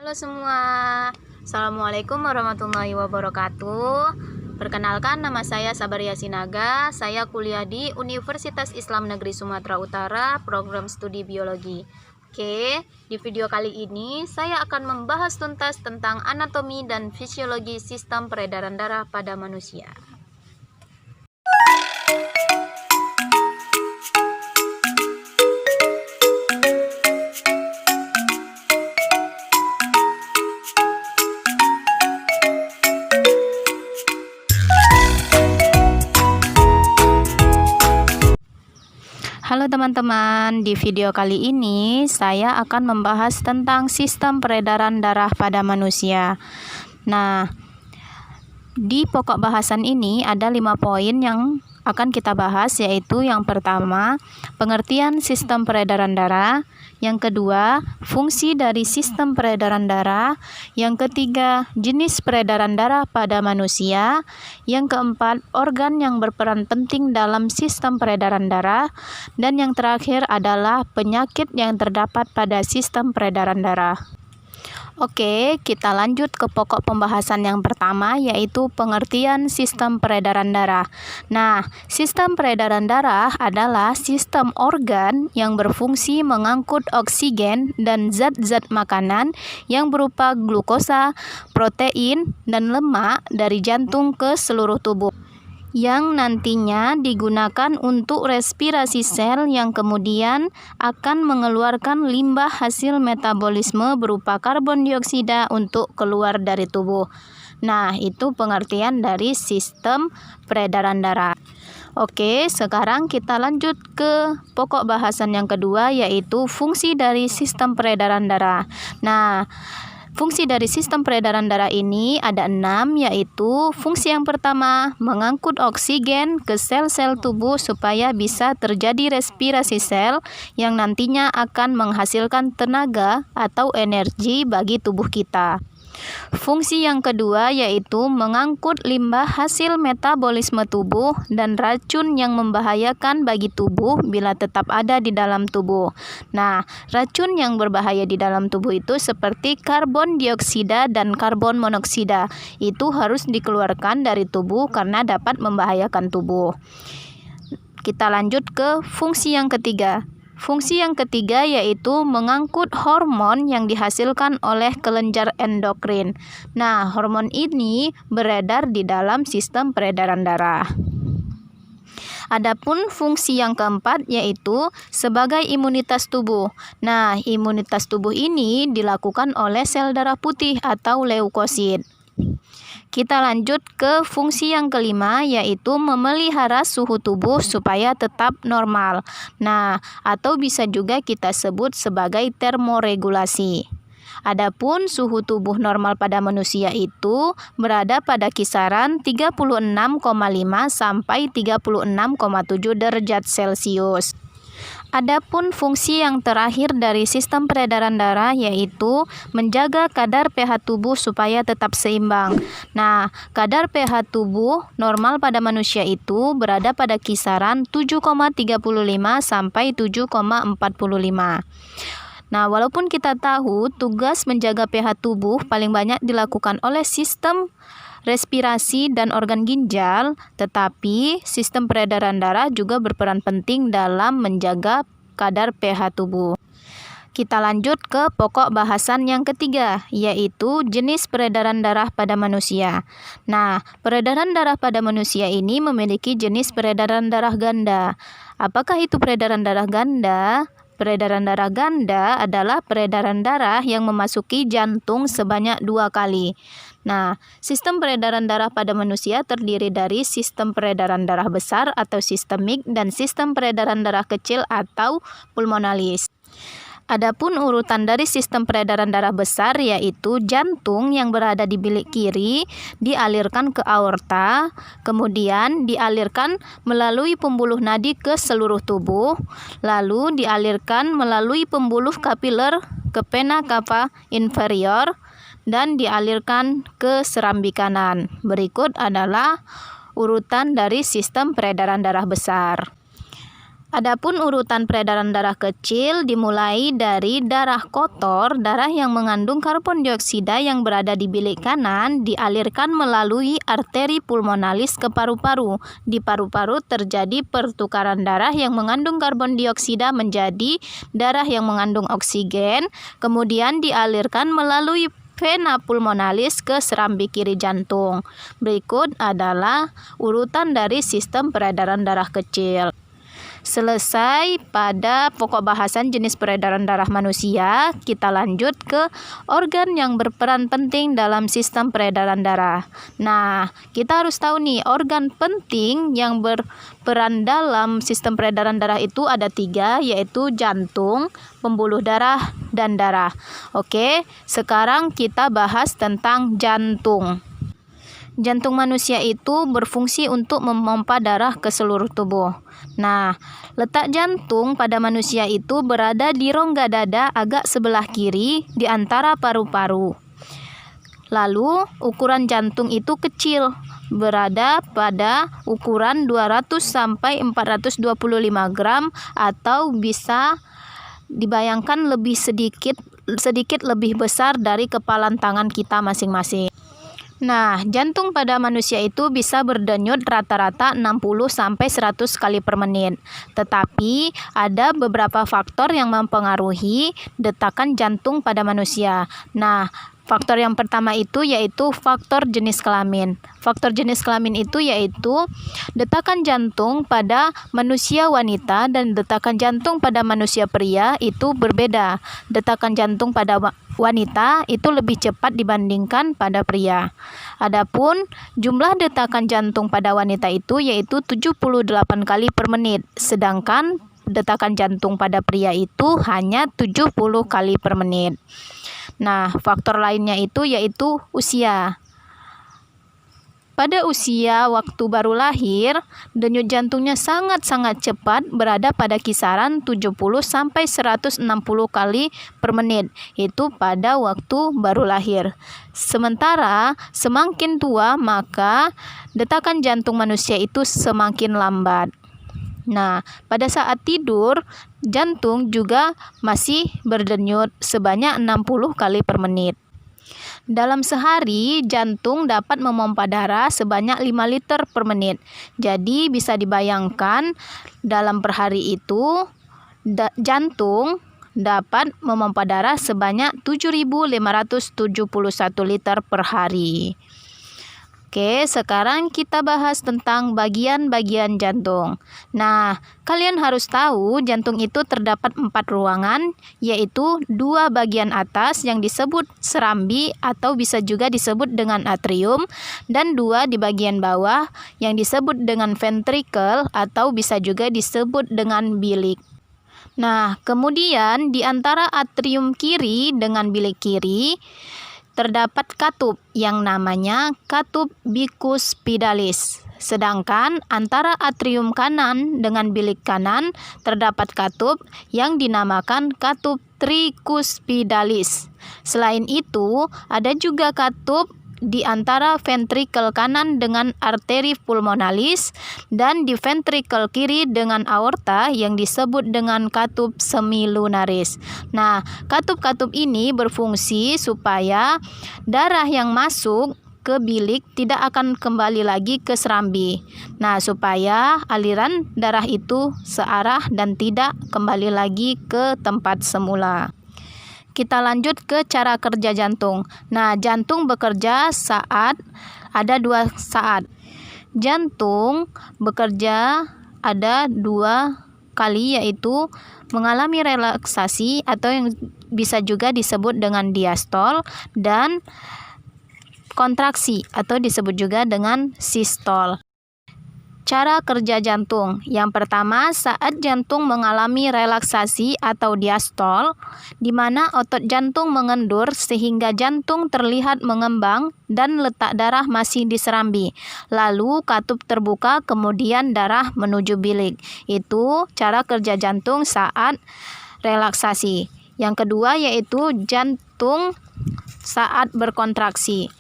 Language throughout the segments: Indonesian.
Halo semua, Assalamualaikum warahmatullahi wabarakatuh. Perkenalkan, nama saya Sabaria Sinaga. Saya kuliah di Universitas Islam Negeri Sumatera Utara, program studi biologi. Oke, di video kali ini saya akan membahas tuntas tentang anatomi dan fisiologi sistem peredaran darah pada manusia. Halo teman-teman, di video kali ini saya akan membahas tentang sistem peredaran darah pada manusia. Nah, di pokok bahasan ini ada 5 poin yang akan kita bahas, yaitu yang pertama, pengertian sistem peredaran darah, yang kedua, fungsi dari sistem peredaran darah, yang ketiga, jenis peredaran darah pada manusia, yang keempat, organ yang berperan penting dalam sistem peredaran darah, dan yang terakhir adalah penyakit yang terdapat pada sistem peredaran darah. Oke, kita lanjut ke pokok pembahasan yang pertama, yaitu pengertian sistem peredaran darah. Nah, sistem peredaran darah adalah sistem organ yang berfungsi mengangkut oksigen dan zat-zat makanan yang berupa glukosa, protein, dan lemak dari jantung ke seluruh tubuh, yang nantinya digunakan untuk respirasi sel yang kemudian akan mengeluarkan limbah hasil metabolisme berupa karbon dioksida untuk keluar dari tubuh. Nah, itu pengertian dari sistem peredaran darah. Oke, sekarang kita lanjut ke pokok bahasan yang kedua, yaitu fungsi dari sistem peredaran darah. Nah, fungsi dari sistem peredaran darah ini ada 6, yaitu fungsi yang pertama, mengangkut oksigen ke sel-sel tubuh supaya bisa terjadi respirasi sel yang nantinya akan menghasilkan tenaga atau energi bagi tubuh kita. Fungsi yang kedua yaitu mengangkut limbah hasil metabolisme tubuh dan racun yang membahayakan bagi tubuh bila tetap ada di dalam tubuh. Nah, racun yang berbahaya di dalam tubuh itu seperti karbon dioksida dan karbon monoksida. Itu harus dikeluarkan dari tubuh karena dapat membahayakan tubuh. Kita lanjut ke fungsi yang ketiga. Fungsi yang ketiga yaitu mengangkut hormon yang dihasilkan oleh kelenjar endokrin. Nah, hormon ini beredar di dalam sistem peredaran darah. Adapun fungsi yang keempat yaitu sebagai imunitas tubuh. Nah, imunitas tubuh ini dilakukan oleh sel darah putih atau leukosit. Kita lanjut ke fungsi yang kelima, yaitu memelihara suhu tubuh supaya tetap normal. Nah, atau bisa juga kita sebut sebagai termoregulasi. Adapun suhu tubuh normal pada manusia itu berada pada kisaran 36,5 sampai 36,7 derajat Celcius. Adapun fungsi yang terakhir dari sistem peredaran darah yaitu menjaga kadar pH tubuh supaya tetap seimbang. Nah, kadar pH tubuh normal pada manusia itu berada pada kisaran 7,35 sampai 7,45. Nah, walaupun kita tahu tugas menjaga pH tubuh paling banyak dilakukan oleh sistem respirasi dan organ ginjal, tetapi sistem peredaran darah juga berperan penting dalam menjaga kadar pH tubuh. Kita lanjut ke pokok bahasan yang ketiga, yaitu jenis peredaran darah pada manusia. Nah, peredaran darah pada manusia ini memiliki jenis peredaran darah ganda. Apakah itu peredaran darah ganda? Peredaran darah ganda adalah peredaran darah yang memasuki jantung sebanyak 2 kali. Nah, sistem peredaran darah pada manusia terdiri dari sistem peredaran darah besar atau sistemik dan sistem peredaran darah kecil atau pulmonalis. Adapun urutan dari sistem peredaran darah besar yaitu jantung yang berada di bilik kiri dialirkan ke aorta, kemudian dialirkan melalui pembuluh nadi ke seluruh tubuh, lalu dialirkan melalui pembuluh kapiler ke vena cava inferior, dan dialirkan ke serambi kanan. Berikut adalah urutan dari sistem peredaran darah besar. Adapun urutan peredaran darah kecil dimulai dari darah kotor, darah yang mengandung karbon dioksida yang berada di bilik kanan dialirkan melalui arteri pulmonalis ke paru-paru. Di paru-paru terjadi pertukaran darah yang mengandung karbon dioksida menjadi darah yang mengandung oksigen, kemudian dialirkan melalui vena pulmonalis ke serambi kiri jantung. Berikut adalah urutan dari sistem peredaran darah kecil. Selesai pada pokok bahasan jenis peredaran darah manusia, kita lanjut ke organ yang berperan penting dalam sistem peredaran darah. Nah, kita harus tahu nih, organ penting yang berperan dalam sistem peredaran darah itu ada 3, yaitu jantung, pembuluh darah, dan darah. Oke, sekarang kita bahas tentang jantung. Jantung manusia itu berfungsi untuk memompa darah ke seluruh tubuh. Nah, letak jantung pada manusia itu berada di rongga dada agak sebelah kiri di antara paru-paru. Lalu, ukuran jantung itu kecil, berada pada ukuran 200 sampai 425 gram atau bisa dibayangkan sedikit lebih besar dari kepalan tangan kita masing-masing. Nah, jantung pada manusia itu bisa berdenyut rata-rata 60 sampai 100 kali per menit. Tetapi ada beberapa faktor yang mempengaruhi detakan jantung pada manusia. Nah, faktor yang pertama itu yaitu faktor jenis kelamin. Faktor jenis kelamin itu yaitu detakan jantung pada manusia wanita dan detakan jantung pada manusia pria itu berbeda. Detakan jantung pada wanita itu lebih cepat dibandingkan pada pria. Adapun jumlah detakan jantung pada wanita itu yaitu 78 kali per menit, sedangkan detakan jantung pada pria itu hanya 70 kali per menit. Nah, faktor lainnya itu yaitu usia. Pada usia waktu baru lahir, denyut jantungnya sangat-sangat cepat, berada pada kisaran 70 sampai 160 kali per menit. Itu pada waktu baru lahir. Sementara semakin tua, maka detakan jantung manusia itu semakin lambat. Nah, pada saat tidur, jantung juga masih berdenyut sebanyak 60 kali per menit. Dalam sehari, jantung dapat memompa darah sebanyak 5 liter per menit. Jadi, bisa dibayangkan dalam per hari itu, jantung dapat memompa darah sebanyak 7.571 liter per hari. Oke, sekarang kita bahas tentang bagian-bagian jantung. Nah, kalian harus tahu jantung itu terdapat 4 ruangan, yaitu 2 bagian atas yang disebut serambi atau bisa juga disebut dengan atrium, dan 2 di bagian bawah yang disebut dengan ventricle atau bisa juga disebut dengan bilik. Nah, kemudian di antara atrium kiri dengan bilik kiri, terdapat katup yang namanya katup bikuspidalis. Sedangkan antara atrium kanan dengan bilik kanan terdapat katup yang dinamakan katup trikuspidalis. Selain itu, ada juga katup di antara ventrikel kanan dengan arteri pulmonalis dan di ventrikel kiri dengan aorta yang disebut dengan katup semilunaris. Nah, katup-katup ini berfungsi supaya darah yang masuk ke bilik tidak akan kembali lagi ke serambi. Nah, supaya aliran darah itu searah dan tidak kembali lagi ke tempat semula. Kita lanjut ke cara kerja jantung. Nah, jantung bekerja ada 2 saat. Jantung bekerja ada 2 kali, yaitu mengalami relaksasi atau yang bisa juga disebut dengan diastol, dan kontraksi atau disebut juga dengan sistol. Cara kerja jantung. Yang pertama, saat jantung mengalami relaksasi atau diastol, di mana otot jantung mengendur sehingga jantung terlihat mengembang dan letak darah masih di serambi. Lalu katup terbuka, kemudian darah menuju bilik. Itu cara kerja jantung saat relaksasi. Yang kedua yaitu jantung saat berkontraksi.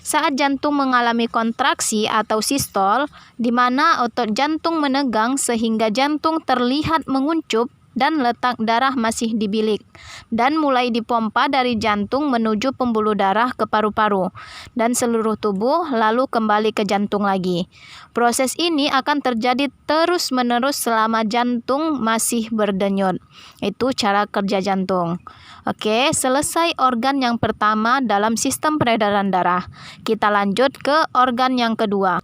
Saat jantung mengalami kontraksi atau sistol, di mana otot jantung menegang sehingga jantung terlihat menguncup dan letak darah masih di bilik, dan mulai dipompa dari jantung menuju pembuluh darah ke paru-paru dan seluruh tubuh, lalu kembali ke jantung lagi. Proses ini akan terjadi terus-menerus selama jantung masih berdenyut. Itu cara kerja jantung. Oke, selesai organ yang pertama dalam sistem peredaran darah. Kita lanjut ke organ yang kedua.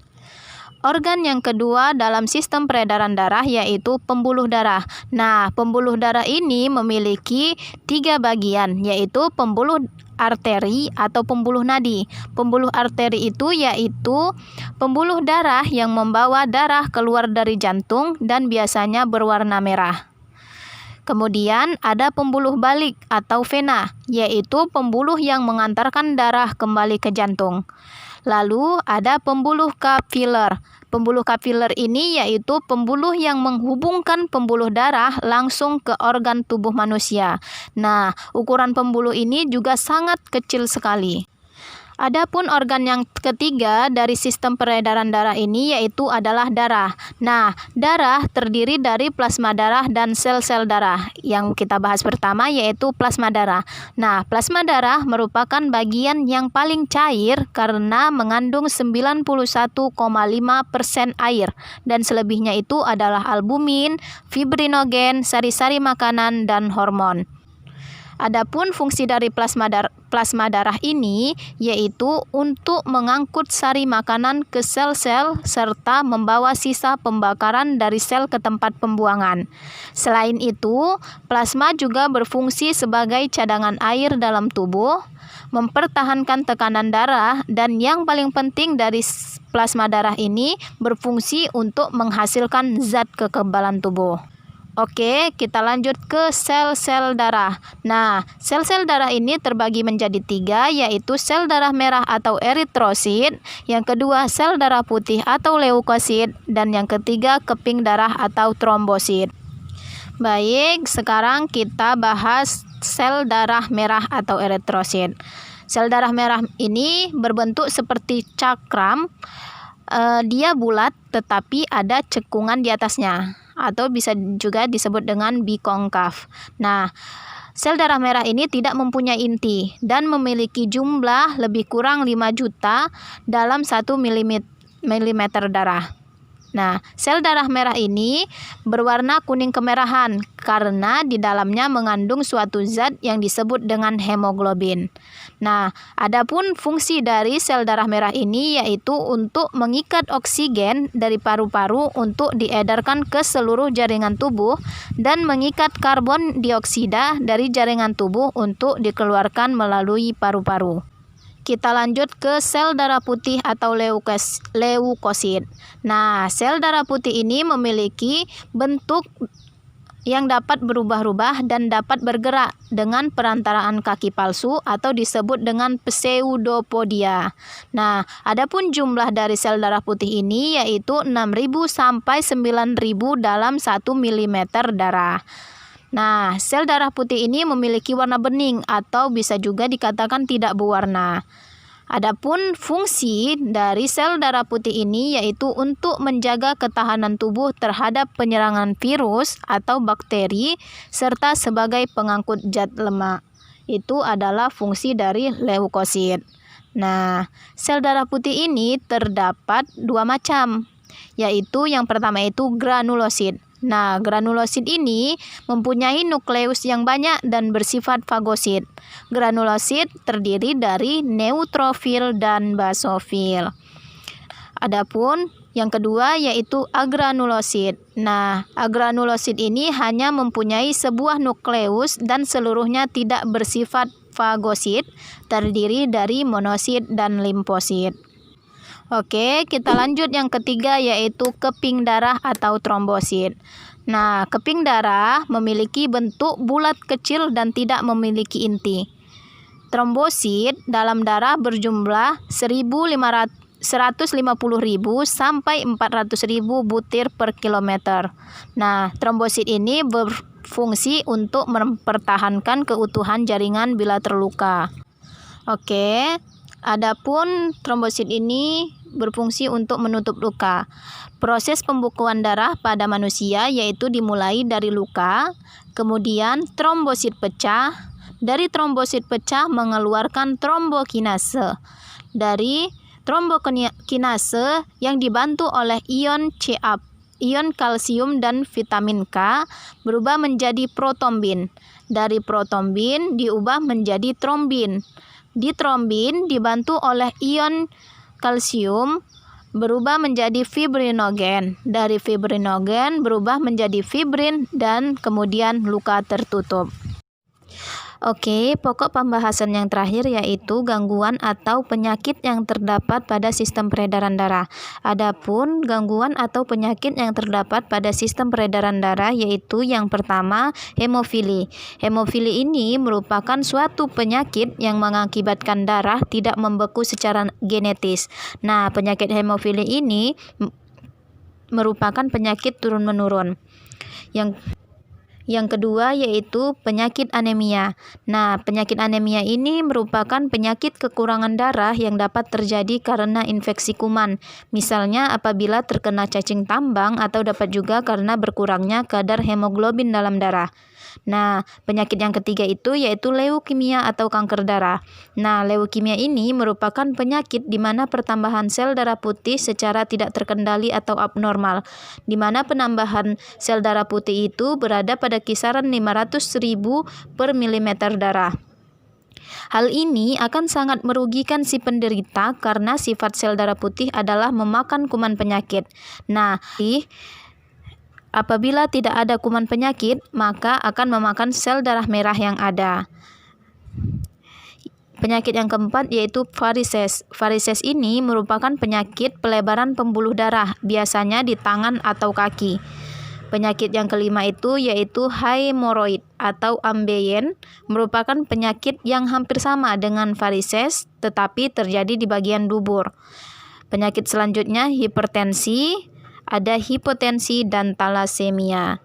Organ yang kedua dalam sistem peredaran darah yaitu pembuluh darah. Nah, pembuluh darah ini memiliki 3 bagian, yaitu pembuluh arteri atau pembuluh nadi. Pembuluh arteri itu yaitu pembuluh darah yang membawa darah keluar dari jantung dan biasanya berwarna merah. Kemudian ada pembuluh balik atau vena, yaitu pembuluh yang mengantarkan darah kembali ke jantung. Lalu ada pembuluh kapiler. Pembuluh kapiler ini yaitu pembuluh yang menghubungkan pembuluh darah langsung ke organ tubuh manusia. Nah, ukuran pembuluh ini juga sangat kecil sekali. Adapun organ yang ketiga dari sistem peredaran darah ini yaitu adalah darah. Nah, darah terdiri dari plasma darah dan sel-sel darah. Yang kita bahas pertama yaitu plasma darah. Nah, plasma darah merupakan bagian yang paling cair karena mengandung 91,5% air dan selebihnya itu adalah albumin, fibrinogen, sari-sari makanan, dan hormon. Adapun fungsi dari plasma darah ini yaitu untuk mengangkut sari makanan ke sel-sel serta membawa sisa pembakaran dari sel ke tempat pembuangan. Selain itu, plasma juga berfungsi sebagai cadangan air dalam tubuh, mempertahankan tekanan darah, dan yang paling penting dari plasma darah ini berfungsi untuk menghasilkan zat kekebalan tubuh. Oke, kita lanjut ke sel-sel darah. Nah, sel-sel darah ini terbagi menjadi 3, yaitu sel darah merah atau eritrosit, yang kedua sel darah putih atau leukosit, dan yang ketiga keping darah atau trombosit. Baik, sekarang kita bahas sel darah merah atau eritrosit. Sel darah merah ini berbentuk seperti cakram. Dia bulat tetapi ada cekungan di atasnya, atau bisa juga disebut dengan bikonkav. Nah, sel darah merah ini tidak mempunyai inti dan memiliki jumlah lebih kurang 5 juta dalam 1 mm darah. Nah, sel darah merah ini berwarna kuning kemerahan karena di dalamnya mengandung suatu zat yang disebut dengan hemoglobin. Nah, adapun fungsi dari sel darah merah ini yaitu untuk mengikat oksigen dari paru-paru untuk diedarkan ke seluruh jaringan tubuh dan mengikat karbon dioksida dari jaringan tubuh untuk dikeluarkan melalui paru-paru. Kita lanjut ke sel darah putih atau leukosit. Nah, sel darah putih ini memiliki bentuk yang dapat berubah-ubah dan dapat bergerak dengan perantaraan kaki palsu atau disebut dengan pseudopodia. Nah, adapun jumlah dari sel darah putih ini yaitu 6.000 sampai 9.000 dalam 1 mm darah. Nah, sel darah putih ini memiliki warna bening atau bisa juga dikatakan tidak berwarna. Adapun fungsi dari sel darah putih ini yaitu untuk menjaga ketahanan tubuh terhadap penyerangan virus atau bakteri serta sebagai pengangkut zat lemak. Itu adalah fungsi dari leukosit. Nah, sel darah putih ini terdapat 2 macam, yaitu yang pertama itu granulosit. Nah, granulosit ini mempunyai nukleus yang banyak dan bersifat fagosit. Granulosit terdiri dari neutrofil dan basofil. Adapun yang kedua yaitu agranulosit. Nah, agranulosit ini hanya mempunyai sebuah nukleus dan seluruhnya tidak bersifat fagosit, terdiri dari monosit dan limfosit. Oke, kita lanjut yang ketiga yaitu keping darah atau trombosit. Nah, keping darah memiliki bentuk bulat kecil dan tidak memiliki inti. Trombosit dalam darah berjumlah 150.000 sampai 400.000 butir per kilometer. Nah, trombosit ini berfungsi untuk mempertahankan keutuhan jaringan bila terluka. Oke. Adapun trombosit ini berfungsi untuk menutup luka. Proses pembekuan darah pada manusia yaitu dimulai dari luka, kemudian trombosit pecah. Dari trombosit pecah mengeluarkan trombokinase. Dari trombokinase yang dibantu oleh ion Ca, ion kalsium dan vitamin K berubah menjadi protombin. Dari protombin diubah menjadi trombin. Di trombin dibantu oleh ion kalsium berubah menjadi fibrinogen. Dari fibrinogen berubah menjadi fibrin dan kemudian luka tertutup. Oke, pokok pembahasan yang terakhir yaitu gangguan atau penyakit yang terdapat pada sistem peredaran darah. Adapun gangguan atau penyakit yang terdapat pada sistem peredaran darah yaitu yang pertama, hemofili. Hemofili ini merupakan suatu penyakit yang mengakibatkan darah tidak membeku secara genetis. Nah, penyakit hemofili ini merupakan penyakit turun-menurun. Yang kedua yaitu penyakit anemia. Nah, penyakit anemia ini merupakan penyakit kekurangan darah yang dapat terjadi karena infeksi kuman. Misalnya apabila terkena cacing tambang atau dapat juga karena berkurangnya kadar hemoglobin dalam darah. Nah, penyakit yang ketiga itu yaitu leukemia atau kanker darah. Nah, leukemia ini merupakan penyakit di mana pertambahan sel darah putih secara tidak terkendali atau abnormal, di mana penambahan sel darah putih itu berada pada kisaran 500.000 per milimeter darah. Hal ini akan sangat merugikan si penderita karena sifat sel darah putih adalah memakan kuman penyakit. Nah, apabila tidak ada kuman penyakit, maka akan memakan sel darah merah yang ada. Penyakit yang keempat yaitu varises. Varises ini merupakan penyakit pelebaran pembuluh darah, biasanya di tangan atau kaki. Penyakit yang kelima itu yaitu hemoroid atau ambeien, merupakan penyakit yang hampir sama dengan varises, tetapi terjadi di bagian dubur. Penyakit selanjutnya hipertensi, ada hipotensi dan talasemia.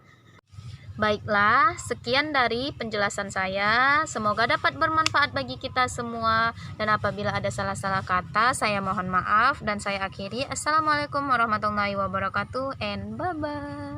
Baiklah, sekian dari penjelasan saya. Semoga dapat bermanfaat bagi kita semua. Dan apabila ada salah-salah kata, saya mohon maaf. Dan saya akhiri. Assalamualaikum warahmatullahi wabarakatuh and bye-bye.